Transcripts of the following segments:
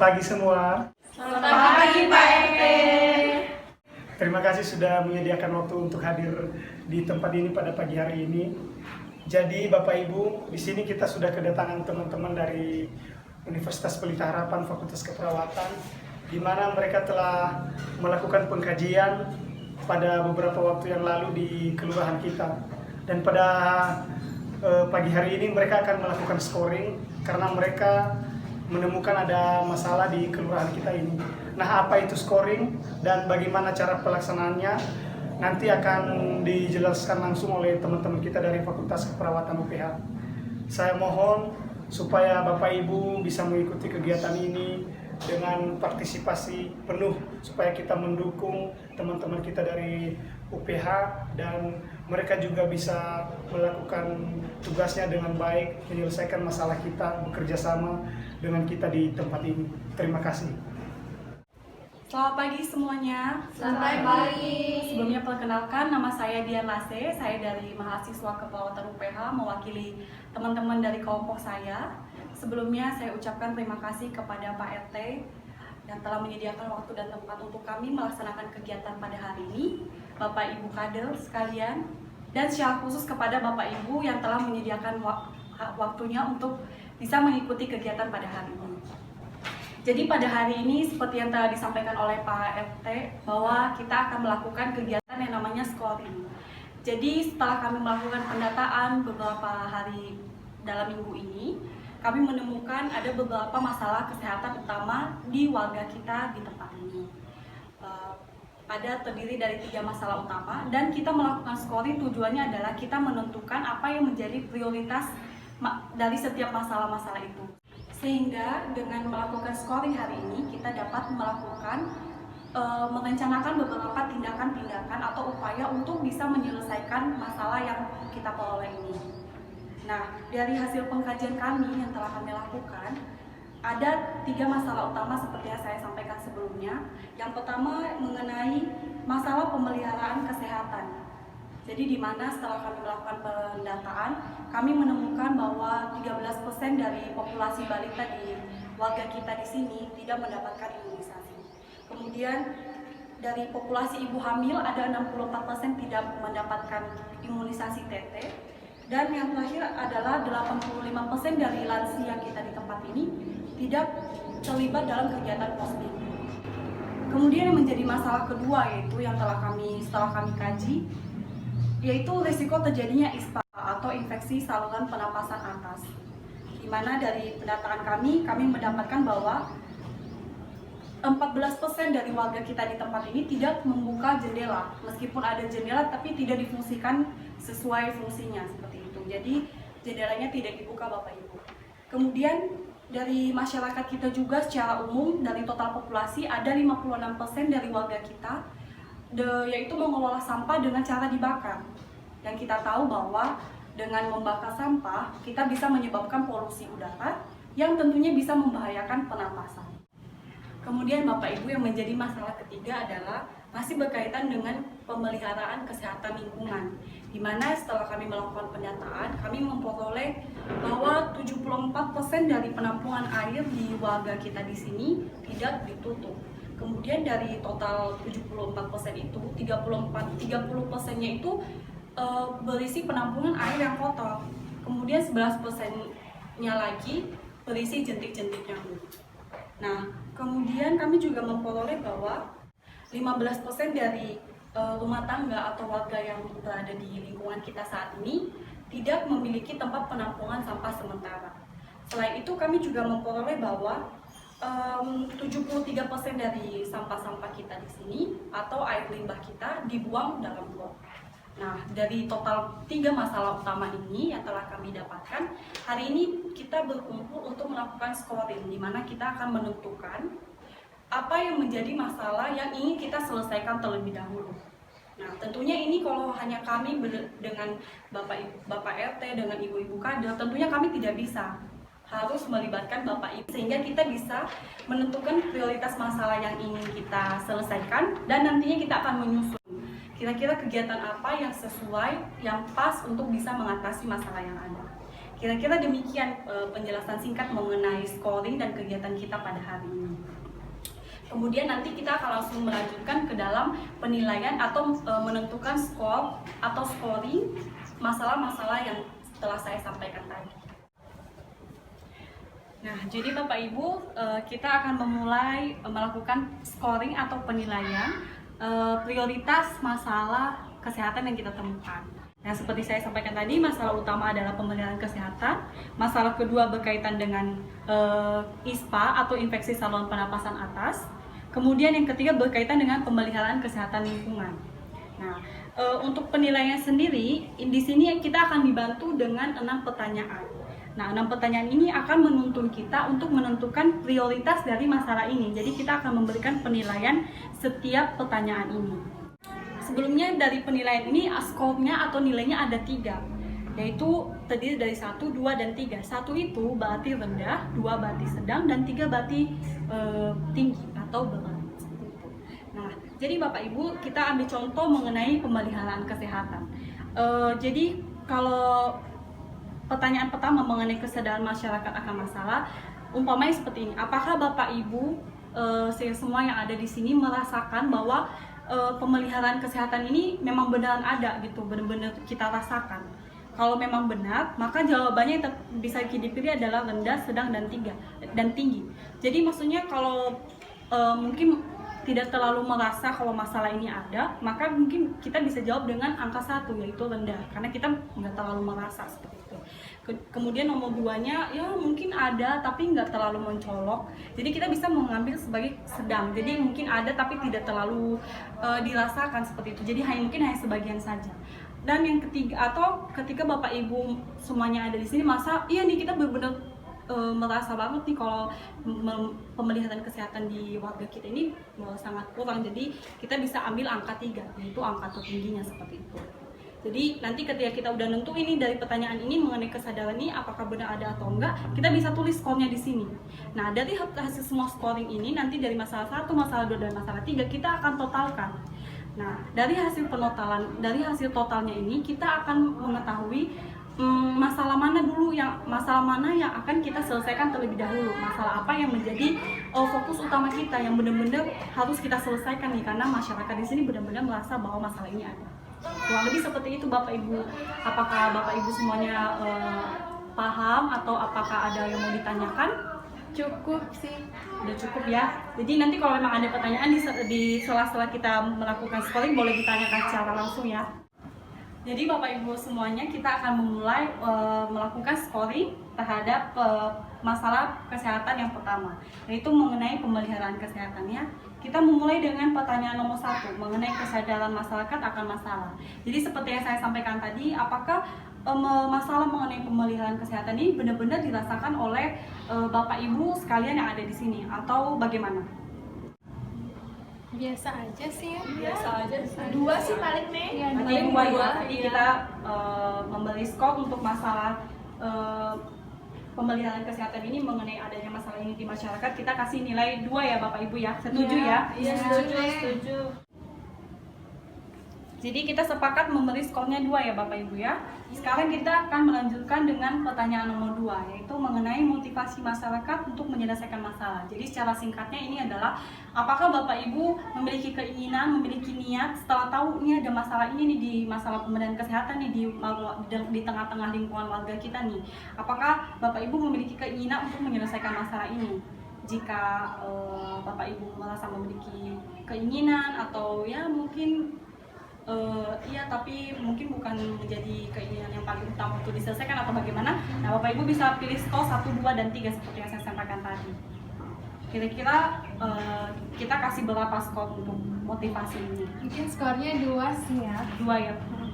pagi semua. Selamat pagi Pak RT. Terima kasih sudah menyediakan waktu untuk hadir di tempat ini pada pagi hari ini. Jadi Bapak Ibu, di sini kita sudah kedatangan teman-teman dari Universitas Pelita Harapan Fakultas Keperawatan, di mana mereka telah melakukan pengkajian pada beberapa waktu yang lalu di kelurahan kita. Dan pada pagi hari ini mereka akan melakukan scoring karena mereka menemukan ada masalah di kelurahan kita ini. Nah, apa itu scoring dan bagaimana cara pelaksanaannya nanti akan dijelaskan langsung oleh teman-teman kita dari Fakultas Keperawatan UPH. Saya mohon supaya Bapak Ibu bisa mengikuti kegiatan ini dengan partisipasi penuh supaya kita mendukung teman-teman kita dari UPH dan mereka juga bisa melakukan tugasnya dengan baik, menyelesaikan masalah kita, bekerja sama dengan kita di tempat ini. Terima kasih. Selamat pagi semuanya. Selamat pagi. Sebelumnya perkenalkan, nama saya Dian Lase. Saya dari mahasiswa keperawatan UPH mewakili teman-teman dari kelompok saya. Sebelumnya saya ucapkan terima kasih kepada Pak RT yang telah menyediakan waktu dan tempat untuk kami melaksanakan kegiatan pada hari ini, Bapak Ibu kader sekalian, dan secara khusus kepada Bapak Ibu yang telah menyediakan waktunya untuk bisa mengikuti kegiatan pada hari ini. Jadi pada hari ini seperti yang telah disampaikan oleh Pak RT bahwa kita akan melakukan kegiatan yang namanya scoring. Jadi setelah kami melakukan pendataan beberapa hari dalam minggu ini, kami menemukan ada beberapa masalah kesehatan utama di warga kita di tempat ini. Ada terdiri dari 3 masalah utama dan kita melakukan scoring tujuannya adalah kita menentukan apa yang menjadi prioritas dari setiap masalah-masalah itu. Sehingga dengan melakukan scoring hari ini kita dapat merencanakan beberapa tindakan-tindakan atau upaya untuk bisa menyelesaikan masalah yang kita peroleh ini. Nah, dari hasil pengkajian kami yang telah kami lakukan, ada 3 masalah utama seperti yang saya sampaikan sebelumnya. Yang pertama mengenai masalah pemeliharaan kesehatan. Jadi di mana setelah kami melakukan pendataan, kami menemukan bahwa 13% dari populasi balita di warga kita di sini tidak mendapatkan imunisasi. Kemudian dari populasi ibu hamil ada 64% tidak mendapatkan imunisasi TT. Dan yang terakhir adalah 85% dari lansia kita di tempat ini tidak terlibat dalam kegiatan posting. Kemudian yang menjadi masalah kedua yaitu yang setelah kami kaji, yaitu risiko terjadinya ISPA atau infeksi saluran pernapasan atas. Di mana dari pendataan kami mendapatkan bahwa 14% dari warga kita di tempat ini tidak membuka jendela. Meskipun ada jendela tapi tidak difungsikan sesuai fungsinya seperti itu. Jadi jendelanya tidak dibuka Bapak Ibu. Kemudian dari masyarakat kita juga secara umum dari total populasi ada 56% dari warga kita yaitu mengelola sampah dengan cara dibakar. Dan kita tahu bahwa dengan membakar sampah kita bisa menyebabkan polusi udara yang tentunya bisa membahayakan pernapasan. Kemudian Bapak Ibu yang menjadi masalah ketiga adalah masih berkaitan dengan pemeliharaan kesehatan lingkungan, di mana setelah kami melakukan pendataan, kami memperoleh bahwa 74% dari penampungan air di warga kita di sini tidak ditutup. Kemudian dari total 74% itu, 30%-nya itu berisi penampungan air yang kotor. Kemudian 11%-nya lagi berisi jentik-jentik nyamuk. Nah, kemudian kami juga memperoleh bahwa 15% dari rumah tangga atau warga yang berada di lingkungan kita saat ini tidak memiliki tempat penampungan sampah sementara. Selain itu, kami juga memperoleh bahwa 73% dari sampah-sampah kita di sini atau air limbah kita dibuang dalam got. Nah, dari total 3 masalah utama ini yang telah kami dapatkan, hari ini kita berkumpul untuk melakukan scoring, di mana kita akan menentukan apa yang menjadi masalah yang ingin kita selesaikan terlebih dahulu. Nah, tentunya ini kalau hanya kami dengan Bapak RT, dengan ibu-ibu kader, tentunya kami tidak bisa. Harus melibatkan Bapak Ibu, sehingga kita bisa menentukan prioritas masalah yang ingin kita selesaikan, dan nantinya kita akan menyusun kira-kira kegiatan apa yang sesuai, yang pas untuk bisa mengatasi masalah yang ada. Kira-kira demikian penjelasan singkat mengenai scoring dan kegiatan kita pada hari ini. Kemudian nanti kita akan langsung melanjutkan ke dalam penilaian atau menentukan skor atau scoring masalah-masalah yang telah saya sampaikan tadi. Nah, jadi Bapak Ibu, kita akan memulai melakukan scoring atau penilaian prioritas masalah kesehatan yang kita temukan. Nah, seperti saya sampaikan tadi, masalah utama adalah pemeliharaan kesehatan. Masalah kedua berkaitan dengan ISPA atau infeksi saluran pernapasan atas. Kemudian yang ketiga berkaitan dengan pemeliharaan kesehatan lingkungan. Nah, untuk penilaian sendiri, di sini kita akan dibantu dengan 6 pertanyaan. Nah, 6 pertanyaan ini akan menuntun kita untuk menentukan prioritas dari masalah ini. Jadi kita akan memberikan penilaian setiap pertanyaan ini. Sebelumnya dari penilaian ini, skornya atau nilainya ada 3. Yaitu terdiri dari 1, 2, dan 3. 1 itu berarti rendah, 2 berarti sedang, dan 3 berarti tinggi atau berat. Nah, jadi Bapak Ibu, kita ambil contoh mengenai pemeliharaan kesehatan. Jadi kalau pertanyaan pertama mengenai kesadaran masyarakat akan masalah, umpamanya seperti ini. Apakah Bapak Ibu semua yang ada di sini merasakan bahwa pemeliharaan kesehatan ini memang beneran ada gitu, benar-benar kita rasakan? Kalau memang benar, maka jawabannya yang bisa dipilih adalah rendah, sedang, dan tinggi. Jadi maksudnya kalau mungkin tidak terlalu merasa kalau masalah ini ada, maka mungkin kita bisa jawab dengan angka 1, yaitu rendah, karena kita nggak terlalu merasa seperti itu. Kemudian nomor 2-nya ya mungkin ada tapi nggak terlalu mencolok, jadi kita bisa mengambil sebagai sedang, jadi mungkin ada tapi tidak terlalu dirasakan seperti itu, jadi mungkin hanya sebagian saja. Dan yang ketiga, atau ketika Bapak Ibu semuanya ada di sini, masa iya nih kita benar-benar merasa banget nih kalau pemeliharaan kesehatan di warga kita ini sangat kurang, jadi kita bisa ambil angka 3, yaitu angka tertingginya seperti itu. Jadi nanti ketika kita udah nentuin ini dari pertanyaan ini mengenai kesadaran ini apakah benar ada atau enggak, kita bisa tulis skornya di sini. Nah, dari hasil semua scoring ini nanti dari masalah 1, masalah 2, dan masalah 3 kita akan totalkan. Nah, dari hasil penotalan, dari hasil totalnya ini kita akan mengetahui masalah mana yang akan kita selesaikan terlebih dahulu, masalah apa yang menjadi fokus utama kita yang benar-benar harus kita selesaikan nih, karena masyarakat di sini benar-benar merasa bahwa masalah ini ada. Kurang lebih seperti itu Bapak Ibu. Apakah Bapak Ibu semuanya paham atau apakah ada yang mau ditanyakan? Cukup sih. Udah cukup ya. Jadi nanti kalau memang ada pertanyaan di sela-sela kita melakukan scoring boleh ditanyakan secara langsung ya. Jadi Bapak Ibu semuanya, kita akan memulai melakukan scoring terhadap masalah kesehatan yang pertama, yaitu mengenai pemeliharaan kesehatannya. Kita memulai dengan pertanyaan nomor 1 mengenai kesadaran masyarakat akan masalah. Jadi seperti yang saya sampaikan tadi, apakah masalah mengenai pemeliharaan kesehatan ini benar-benar dirasakan oleh Bapak Ibu sekalian yang ada di sini atau bagaimana? Biasa aja sih ya. Biasa aja. 2 sih paling nih. Iya, dua ya. Jadi kita memberi skor untuk masalah pemeliharaan kesehatan ini mengenai adanya masalah ini di masyarakat. Kita kasih nilai 2 ya Bapak Ibu ya. Setuju ya? Iya, setuju. Jadi kita sepakat memberi skornya 2 ya Bapak Ibu ya. Sekarang kita akan melanjutkan dengan pertanyaan nomor 2, yaitu mengenai motivasi masyarakat untuk menyelesaikan masalah. Jadi secara singkatnya ini adalah apakah Bapak Ibu memiliki keinginan, memiliki niat setelah tahu ini ada masalah ini nih, di masalah pemberdayaan kesehatan nih di tengah-tengah lingkungan warga kita nih. Apakah Bapak Ibu memiliki keinginan untuk menyelesaikan masalah ini? Jika Bapak Ibu merasa memiliki keinginan atau ya mungkin iya tapi mungkin bukan menjadi keinginan yang paling utama untuk diselesaikan atau bagaimana, nah Bapak Ibu bisa pilih skor 1, 2, dan 3 seperti yang saya sampaikan tadi. Kira-kira kita kasih berapa skor untuk motivasi ini? Mungkin skornya 2 sih ya. 2 ya?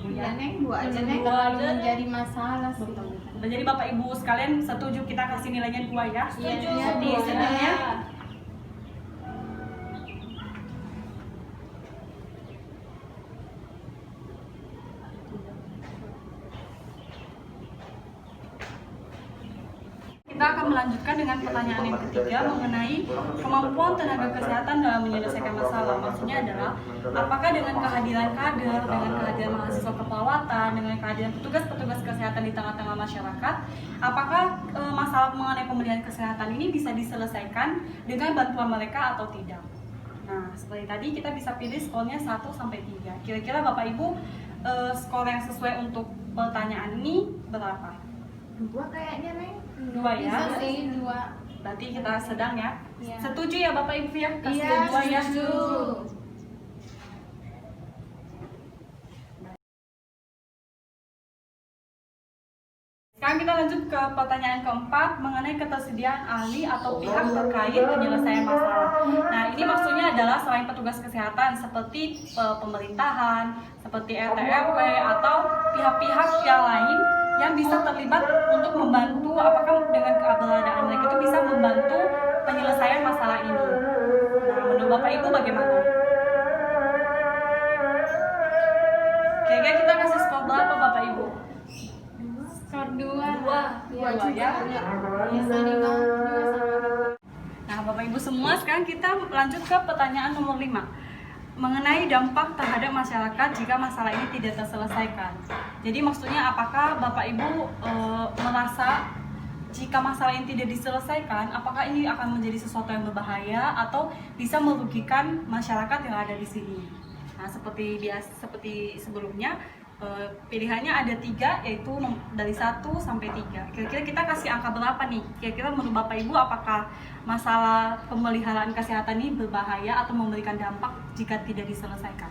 Ya, Neng, 2 aja Neng. Dua Kalau aja. menjadi masalah sih. Betul. Jadi Bapak Ibu sekalian setuju kita kasih nilainya 2 ya? Setuju. Iya, Iya, sedang ya? Kita akan melanjutkan dengan pertanyaan yang ketiga mengenai kemampuan tenaga kesehatan dalam menyelesaikan masalah. Maksudnya adalah, apakah dengan kehadiran kader, dengan kehadiran mahasiswa keperawatan, dengan kehadiran petugas-petugas kesehatan di tengah-tengah masyarakat, apakah masalah mengenai pemulihan kesehatan ini bisa diselesaikan dengan bantuan mereka atau tidak? Nah, seperti tadi kita bisa pilih skornya 1 sampai 3. Kira-kira Bapak Ibu skor yang sesuai untuk pertanyaan ini berapa? 2 kayaknya, Neng. 2 ya? Bisa sih 2. Berarti kita sedang ya? Iya. Setuju ya Bapak Ibu ya? Kasih Iya, 2 ya? setuju. Sekarang kita lanjut ke pertanyaan keempat mengenai ketersediaan ahli atau pihak terkait penyelesaian masalah. Nah, ini maksudnya adalah selain petugas kesehatan seperti pemerintahan, seperti RT RW atau pihak-pihak yang lain yang bisa terlibat untuk membantu, apakah dengan keberadaan mereka itu bisa membantu penyelesaian masalah ini. Nah, menurut Bapak Ibu bagaimana? Kira-kira kita kasih skor berapa Bapak Ibu? Skor 2. 2 ya? Bisa di bawah 2 sama. Nah, Bapak Ibu semua, sekarang kita lanjut ke pertanyaan nomor 5 mengenai dampak terhadap masyarakat jika masalah ini tidak terselesaikan. Jadi maksudnya apakah Bapak Ibu merasa jika masalah ini tidak diselesaikan, apakah ini akan menjadi sesuatu yang berbahaya atau bisa merugikan masyarakat yang ada di sini? Nah, seperti sebelumnya, pilihannya ada 3, yaitu dari 1 sampai 3. Kira-kira kita kasih angka berapa nih? Kira-kira menurut Bapak Ibu apakah masalah pemeliharaan kesehatan ini berbahaya atau memberikan dampak jika tidak diselesaikan?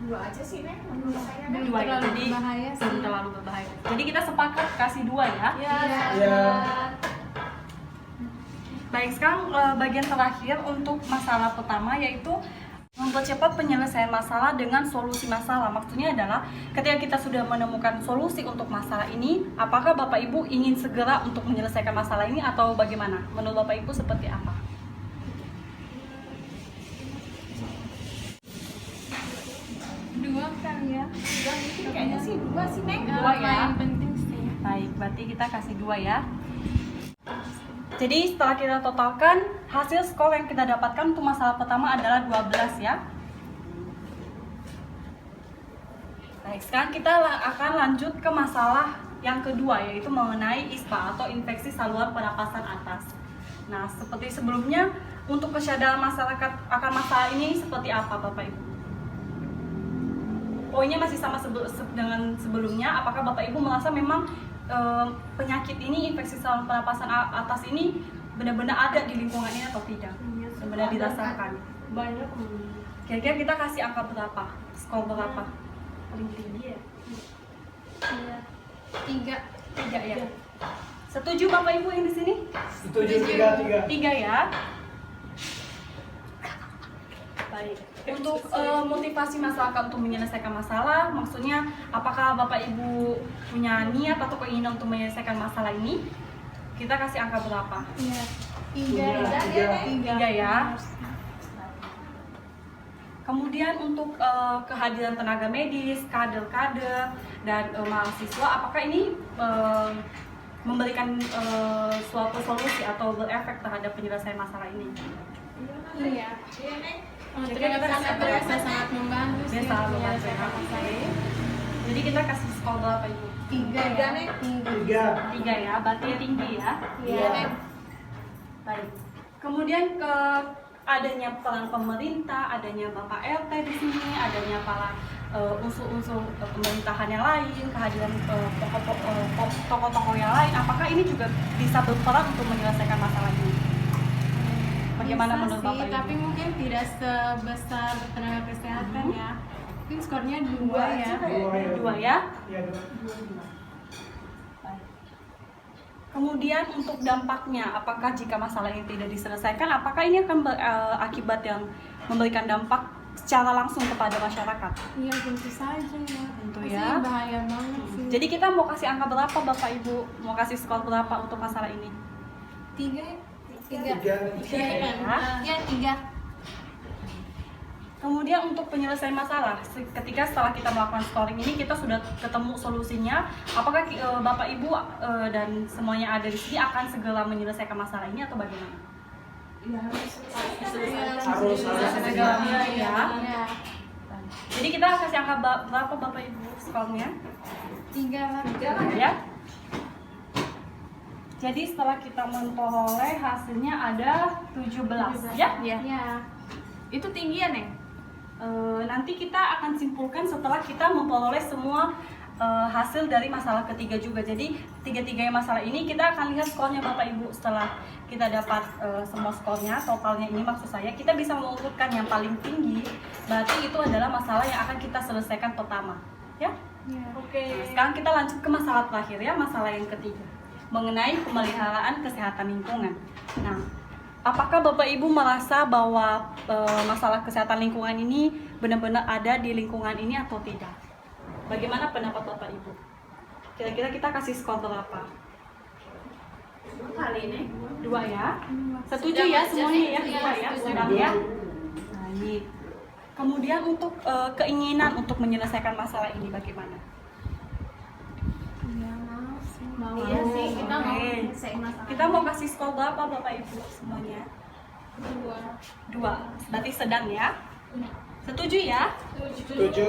2 aja sih, Neng. Menurut saya, Neng. 2 ya, Terlalu jadi berbahaya sih. belum terlalu berbahaya. Jadi kita sepakat kasih 2 ya? Iya. Iya. Baik, sekarang bagian terakhir untuk masalah pertama yaitu mempercepat penyelesaian masalah dengan solusi masalah. Maksudnya adalah ketika kita sudah menemukan solusi untuk masalah ini, apakah Bapak Ibu ingin segera untuk menyelesaikan masalah ini atau bagaimana? Menurut Bapak Ibu seperti apa? Dua kali ya. Kayaknya sih 2 sih, Neng. 2 Yang ya. paling penting sih. Baik, berarti kita kasih 2 ya. Jadi setelah kita totalkan, hasil skor yang kita dapatkan untuk masalah pertama adalah 12 ya. Baik, sekarang kita akan lanjut ke masalah yang kedua, yaitu mengenai ISPA atau infeksi saluran pernapasan atas. Nah, seperti sebelumnya, untuk kesadaran masyarakat akan masalah ini seperti apa Bapak Ibu? Poinnya masih sama dengan sebelumnya, apakah Bapak Ibu merasa memang penyakit ini, infeksi saluran pernapasan atas ini benar-benar ada di lingkungan ini atau tidak? Benar dirasakan. Banyak. Kira-kira kita kasih angka berapa? Skor berapa? Paling tinggi ya. Iya. 3. 3 ya. Setuju Bapak Ibu yang di sini? Setuju 3. 3 ya. Baik. Untuk motivasi masyarakat untuk menyelesaikan masalah, maksudnya apakah Bapak Ibu punya niat atau keinginan untuk menyelesaikan masalah ini? Kita kasih angka berapa? Iya. 3 ya. Kemudian untuk kehadiran tenaga medis, kader-kader, dan mahasiswa, apakah ini memberikan suatu solusi atau berefek terhadap penyelesaian masalah ini? Iya. Kira-kira kita Sangat berasa sangat membantu Dia sih sangat menyelesaikan membantu. masalah ini. Jadi kita kasih skor berapa Ibu? 3 ya. 3. 3 ya, berarti tinggi ya. Iya, Neng. Baik. Kemudian adanya peran pemerintah, adanya Bapak RT di sini, adanya para unsur-unsur pemerintahan yang lain, kehadiran tokoh-tokoh yang lain, apakah ini juga bisa berperan untuk menyelesaikan masalah ini? Bagaimana Bisa menurut sih, Bapak Ibu? tapi mungkin tidak sebesar tenaga kesehatan ya. Mungkin skornya 2 ya. 2 ya. Iya, 2. Baik. Kemudian untuk dampaknya, apakah jika masalah ini tidak diselesaikan, apakah ini akan berakibat yang memberikan dampak secara langsung kepada masyarakat? Iya, tentu saja ya. Tentu Pasti ya. bahaya banget sih. Jadi kita mau kasih angka berapa Bapak Ibu? Mau kasih skor berapa untuk masalah ini? 3 ya? 3. 3. Iya kan? Ya. Ya, 3. Kemudian untuk penyelesaian masalah, ketika setelah kita melakukan scoring ini kita sudah ketemu solusinya, apakah Bapak Ibu dan semuanya ada di sini akan segera menyelesaikan masalah ini atau bagaimana? Iya, Harus Segera ya. Iya. Jadi kita kasih angka berapa Bapak Ibu skornya? 3. Ya. Jadi setelah kita memperoleh hasilnya ada 17 ya? Iya. Itu tinggian ya? Nanti kita akan simpulkan setelah kita memperoleh semua hasil dari masalah ketiga juga. Jadi tiga-tiga masalah ini kita akan lihat skornya Bapak Ibu. Setelah kita dapat semua skornya, totalnya ini maksud saya, kita bisa mengurutkan yang paling tinggi. Berarti itu adalah masalah yang akan kita selesaikan pertama, ya? Oke. Nah, sekarang kita lanjut ke masalah terakhir ya, masalah yang ketiga mengenai pemeliharaan kesehatan lingkungan. Nah, apakah Bapak Ibu merasa bahwa masalah kesehatan lingkungan ini benar-benar ada di lingkungan ini atau tidak? Bagaimana pendapat Bapak Ibu? Kira-kira kita kasih skor berapa? Kali ini 2 ya? Setuju Sedang ya aja semuanya sih. ya? Iya, 2 ya? setuju. Sedang ya? Baik. Kemudian untuk keinginan untuk menyelesaikan masalah ini bagaimana? Mau. Iya sih, kita mau Oke. selesaiin masalah. Kita mau kasih skor berapa Bapak Ibu semuanya? 2. Berarti sedang ya? Setuju ya? Setuju.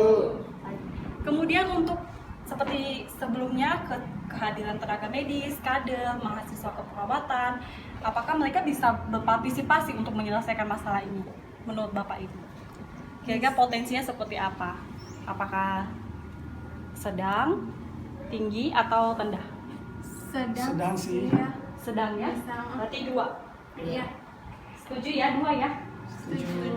Kemudian untuk seperti sebelumnya kehadiran tenaga medis, kader, mahasiswa keperawatan, apakah mereka bisa berpartisipasi untuk menyelesaikan masalah ini menurut Bapak Ibu? Kira-kira potensinya seperti apa? Apakah sedang, tinggi, atau rendah? Sedang sih. Iya. Sedang ya? Bisa. Berarti 2. Iya. Setuju ya 2 ya? Setuju.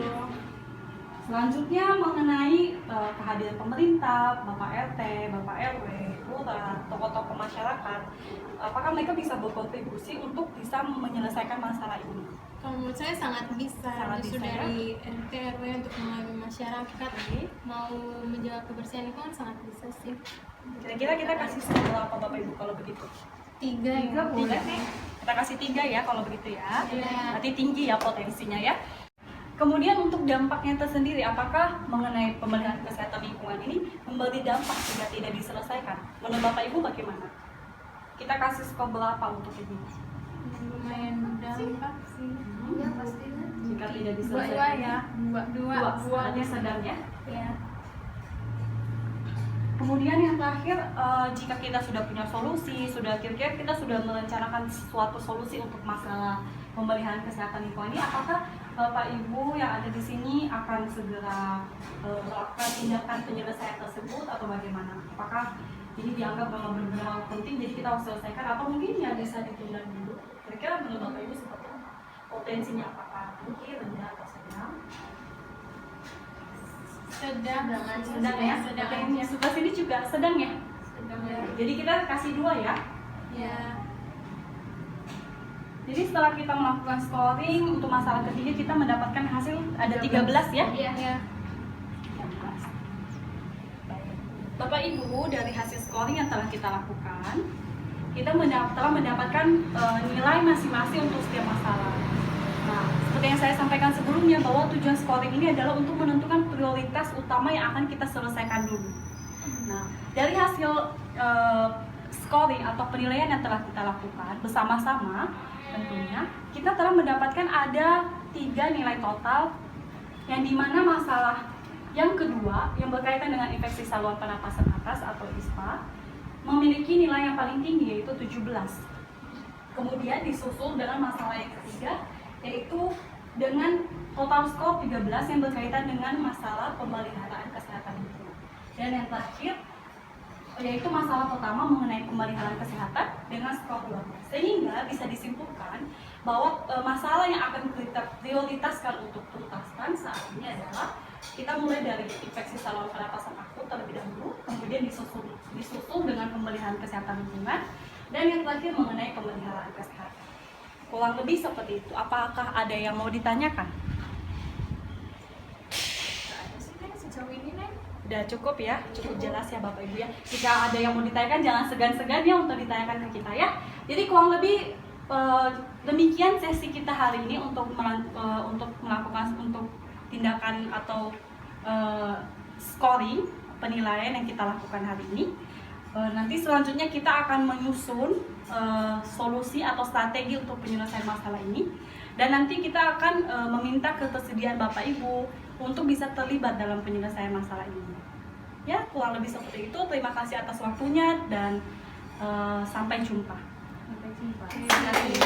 Selanjutnya mengenai kehadiran pemerintah, Bapak RT, Bapak RW, lurah, tokoh-tokoh masyarakat, apakah mereka bisa berkontribusi untuk bisa menyelesaikan masalah ini? Kalau menurut saya sangat bisa. Sangat Justru bisa, ya. dari RT RW untuk mengalami masyarakat mau menjaga kebersihan lingkungan sangat bisa sih. Kira-kira kita kasih skor berapa Bapak Ibu kalau begitu? 3 ya. Boleh nih. Kita kasih 3 ya kalau begitu ya. Iya. Berarti tinggi ya potensinya ya. Kemudian untuk dampaknya tersendiri, apakah mengenai pemeliharaan kesehatan lingkungan ini memberi dampak jika tidak diselesaikan? Menurut Bapak Ibu bagaimana? Kita kasih skor berapa untuk ini? Lumayan berdampak sih. Iya pastinya. Jika tidak 2 diselesaikan? ya. 2. Berarti sedang ya. Iya. Kemudian yang terakhir, jika kita sudah punya solusi, kira-kira kita sudah merencanakan suatu solusi untuk masalah pemeliharaan kesehatan lingkungan ini, apakah Bapak Ibu yang ada di sini akan segera melakukan tindakan penyelesaian tersebut atau bagaimana? Apakah ini dianggap memang benar-benar penting jadi kita harus selesaikan atau mungkin ya bisa ditunda dulu? Kira-kira menurut Bapak Ibu seperti apa? Potensinya apakah tinggi, rendah atau sedang? Sedang Ya. Sedang Yang aja. sebelah sini juga sedang ya. Sedang ya. Jadi kita kasih 2 ya. Ya. Jadi setelah kita melakukan scoring untuk masalah ketiga kita mendapatkan hasil ada 13 ya. Iya. Ya. 13. Baik. Bapak Ibu, dari hasil scoring yang telah kita lakukan, kita telah mendapatkan nilai masing-masing untuk setiap masalah. Nah, seperti yang saya sampaikan sebelumnya bahwa tujuan scoring ini adalah untuk menentukan prioritas utama yang akan kita selesaikan dulu. Nah, dari hasil scoring atau penilaian yang telah kita lakukan bersama-sama, tentunya kita telah mendapatkan ada 3 nilai total yang dimana masalah yang kedua yang berkaitan dengan infeksi saluran pernapasan atas atau ISPA memiliki nilai yang paling tinggi yaitu 17. Kemudian disusul dengan masalah yang ketiga yaitu dengan total skor 13 yang berkaitan dengan masalah pemeliharaan kesehatan lingkungan. Dan yang terakhir yaitu masalah pertama mengenai pemeliharaan kesehatan dengan skor 12. Sehingga bisa disimpulkan bahwa masalah yang akan kita prioritaskan untuk tuntaskan saat ini adalah kita mulai dari infeksi saluran pernapasan akut terlebih dahulu, kemudian disusul dengan pemeliharaan kesehatan lingkungan, dan yang terakhir mengenai pemeliharaan kesehatan. Kurang lebih seperti itu. Apakah ada yang mau ditanyakan? Sejauh ini nih. Udah cukup ya, cukup jelas ya Bapak Ibu ya. Jika ada yang mau ditanyakan jangan segan-segan ya untuk ditanyakan ke kita ya. Jadi kurang lebih demikian sesi kita hari ini untuk melakukan tindakan atau scoring penilaian yang kita lakukan hari ini. Nanti selanjutnya kita akan menyusun solusi atau strategi untuk penyelesaian masalah ini, dan nanti kita akan meminta ketersediaan Bapak Ibu untuk bisa terlibat dalam penyelesaian masalah ini. Ya, kurang lebih seperti itu. Terima kasih atas waktunya dan sampai jumpa. Sampai jumpa. Terima kasih.